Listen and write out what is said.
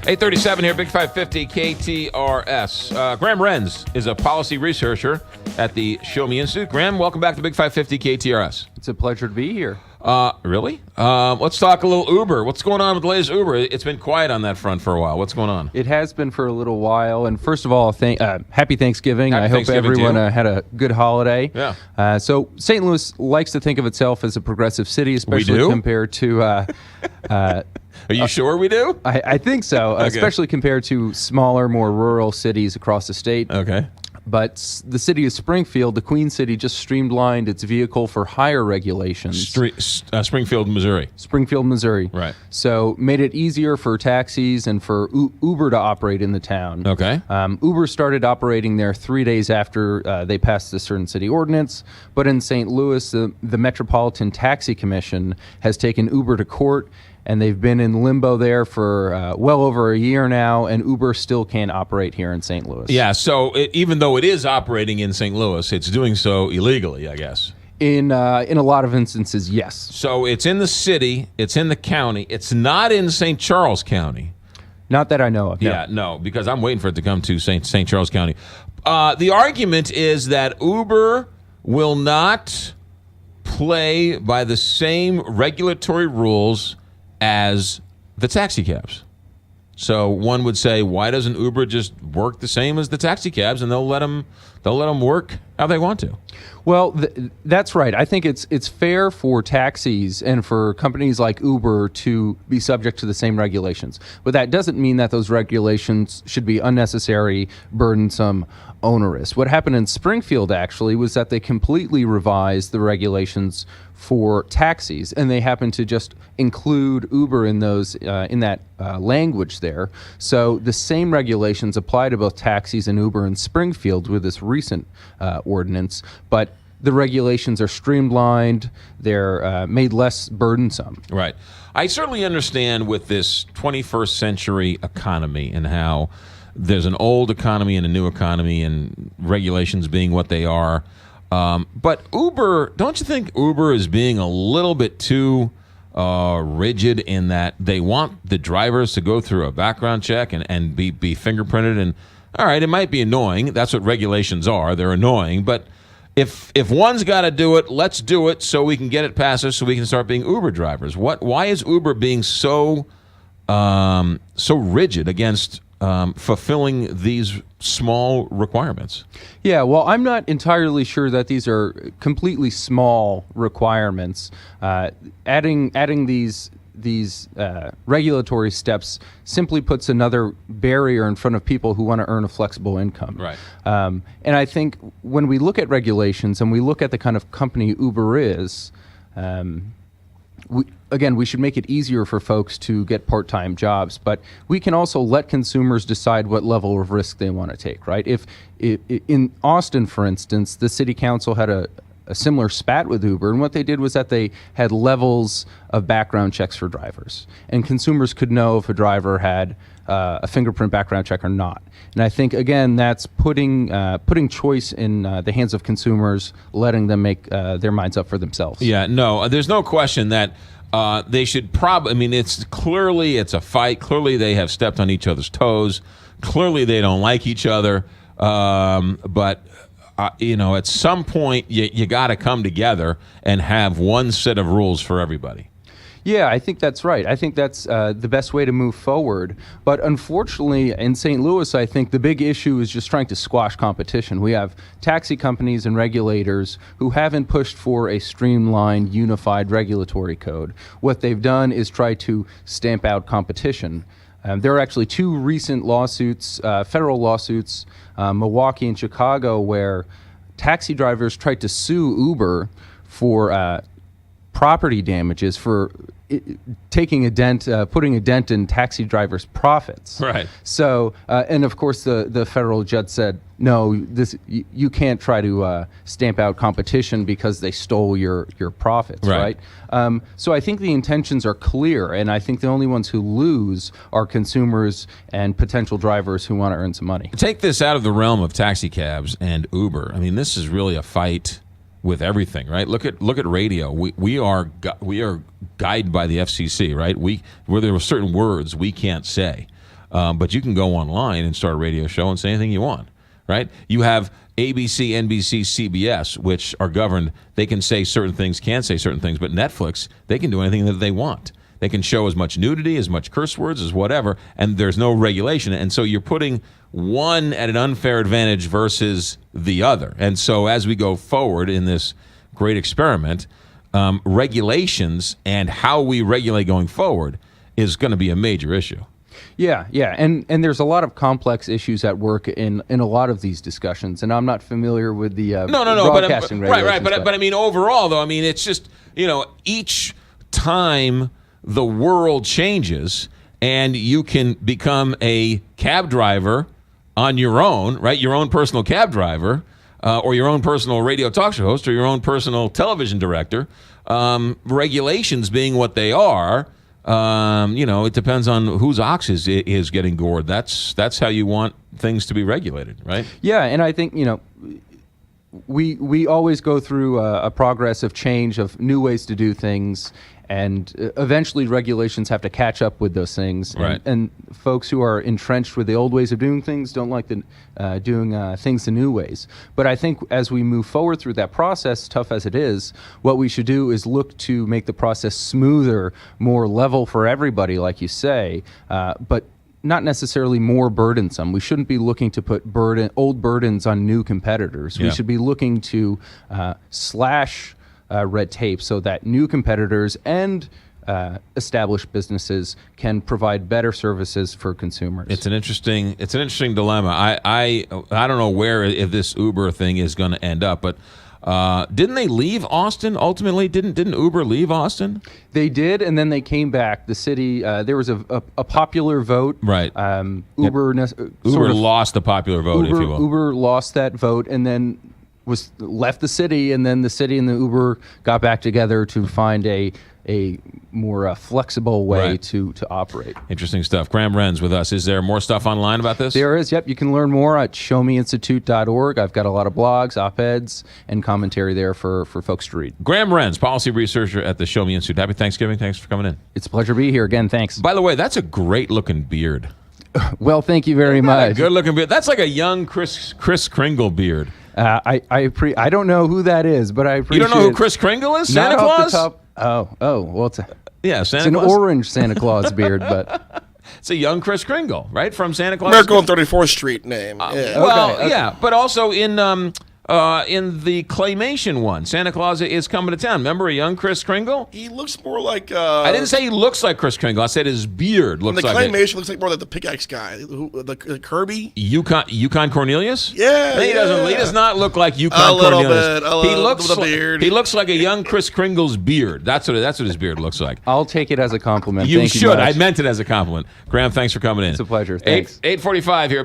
837 here, Big 550 KTRS. Graham Renz is a policy researcher at the Show Me Institute. Graham, welcome back to Big 550 KTRS. It's a pleasure to be here. Really? Let's talk a little Uber. What's going on with the latest Uber? It's been quiet on that front for a while. What's going on? It has been for a little while. And first of all, happy Thanksgiving. I hope everyone had a good holiday. Yeah. So St. Louis likes to think of itself as a progressive city, especially compared to... Are you sure we do? I think so, Okay. especially compared to smaller, more rural cities across the state. Okay. But the city of Springfield, the Queen City, just streamlined its vehicle for higher regulations. Springfield, Missouri. Springfield, Missouri. Right. So made it easier for taxis and for Uber to operate in the town. Okay. Uber started operating there 3 days after they passed the certain city ordinance. But in St. Louis, the Metropolitan Taxi Commission has taken Uber to court, and they've been in limbo there for well over a year now, and Uber still can't operate here in St. Louis. Yeah, so even though it is operating in St. Louis, it's doing so illegally, I guess. In a lot of instances, yes. So it's in the city, it's in the county, it's not in St. Charles County. Not that I know of. No. Yeah, no, because I'm waiting for it to come to St. Charles County. The argument is that Uber will not play by the same regulatory rules as the taxi cabs. So one would say, why doesn't Uber just work the same as the taxi cabs, and they'll let them work how they want to? Well, that's right. I think it's fair for taxis and for companies like Uber to be subject to the same regulations. But that doesn't mean that those regulations should be unnecessary, burdensome, onerous. What happened in Springfield, actually, was that they completely revised the regulations for taxis, and they happened to just include Uber in those in that language there. So the same regulations apply to both taxis and Uber in Springfield with this recent ordinance, but the regulations are streamlined, they're made less burdensome. Right. I certainly understand with this 21st century economy and how there's an old economy and a new economy and regulations being what they are. But Uber, don't you think Uber is being a little bit too rigid in that they want the drivers to go through a background check and be fingerprinted? And all right, it might be annoying. That's what regulations are. They're annoying. But if one's got to do it, let's do it so we can get it past us so we can start being Uber drivers. Why is Uber being so rigid against fulfilling these small requirements? Yeah, well, I'm not entirely sure that these are completely small requirements. Adding these regulatory steps simply puts another barrier in front of people who want to earn a flexible income. Right. And I think when we look at regulations and we look at the kind of company Uber is, we should make it easier for folks to get part-time jobs, but we can also let consumers decide what level of risk they want to take, right? If in Austin, for instance, the city council had a similar spat with Uber, and what they did was that they had levels of background checks for drivers, and consumers could know if a driver had a fingerprint background check or not. And I think, again, that's putting choice in the hands of consumers, letting them make their minds up for themselves. Yeah, no, there's no question that they should probably, I mean, it's a fight. Clearly they have stepped on each other's toes. Clearly they don't like each other. But at some point you got to come together and have one set of rules for everybody. Yeah, I think that's right. I think that's the best way to move forward. But unfortunately, in St. Louis, I think the big issue is just trying to squash competition. We have taxi companies and regulators who haven't pushed for a streamlined, unified regulatory code. What they've done is try to stamp out competition. There are actually two recent lawsuits, federal lawsuits, Milwaukee and Chicago, where taxi drivers tried to sue Uber for property damages for taking a dent, putting a dent in taxi drivers' profits. Right. So, and of course, the federal judge said, no, you can't try to stamp out competition because they stole your profits, right? So I think the intentions are clear, and I think the only ones who lose are consumers and potential drivers who want to earn some money. Take this out of the realm of taxi cabs and Uber. I mean, this is really a fight with everything, right? Look at radio. We are guided by the FCC, right? Where there are certain words we can't say. but you can go online and start a radio show and say anything you want, right? You have ABC, NBC, CBS, which are governed. They can say certain things, can't say certain things, but Netflix, they can do anything that they want. They can show as much nudity, as much curse words, as whatever, and there's no regulation. And so you're putting one at an unfair advantage versus the other. And so as we go forward in this great experiment, regulations and how we regulate going forward is going to be a major issue. Yeah, and there's a lot of complex issues at work in a lot of these discussions, and I'm not familiar with the broadcasting regulations. Right, but I mean, overall, though, I mean, it's just, each time the world changes and you can become a cab driver on your own, right, your own personal cab driver, or your own personal radio talk show host, or your own personal television director, regulations being what they are, it depends on whose ox is getting gored. That's how you want things to be regulated, right? Yeah, and I think, we always go through a progress of change, of new ways to do things, and eventually regulations have to catch up with those things. Right. And folks who are entrenched with the old ways of doing things don't like doing things the new ways. But I think as we move forward through that process, tough as it is, what we should do is look to make the process smoother, more level for everybody, like you say, but not necessarily more burdensome. We shouldn't be looking to put old burdens on new competitors. Yeah. We should be looking to slash red tape so that new competitors and established businesses can provide better services for consumers. It's an interesting dilemma. I don't know where if this Uber thing is going to end up, but didn't they leave Austin ultimately? Didn't Uber leave Austin? They did, and then they came back. The city, there was a popular vote. Right. Uber lost the popular vote, if you will. Uber lost that vote, and then left the city, and then the city and the Uber got back together to find a more flexible way to operate. Interesting stuff. Graham Renz with us. Is there more stuff online about this? There is, yep. You can learn more at showmeinstitute.org. I've got a lot of blogs, op-eds, and commentary there for folks to read. Graham Renz, policy researcher at the Show Me Institute. Happy Thanksgiving. Thanks for coming in. It's a pleasure to be here. Again, thanks. By the way, that's a great-looking beard. Well, thank you very much. Good-looking beard. That's like a young Kris Kringle beard. I don't know who that is, but I appreciate it. You don't know who Kris Kringle is? Santa Claus? Well, it's Santa an Claus? Orange Santa Claus beard, but it's a young Kris Kringle, right, from Santa Claus. Miracle on 34th Street name. Okay. Yeah, but also in the claymation one, Santa Claus is coming to town. Remember a young Kris Kringle? He looks more like. I didn't say he looks like Kris Kringle. I said his beard looks like. The claymation looks like more like the pickaxe guy, the Kirby. Yukon Cornelius? Yeah, He doesn't. He does not look like Yukon a little Cornelius. bit. He looks with a beard. He looks like a young Kris Kringle's beard. That's what his beard looks like. I'll take it as a compliment. You Thank should. You much. I meant it as a compliment. Graham, thanks for coming in. It's a pleasure. Thanks. 8:45 here.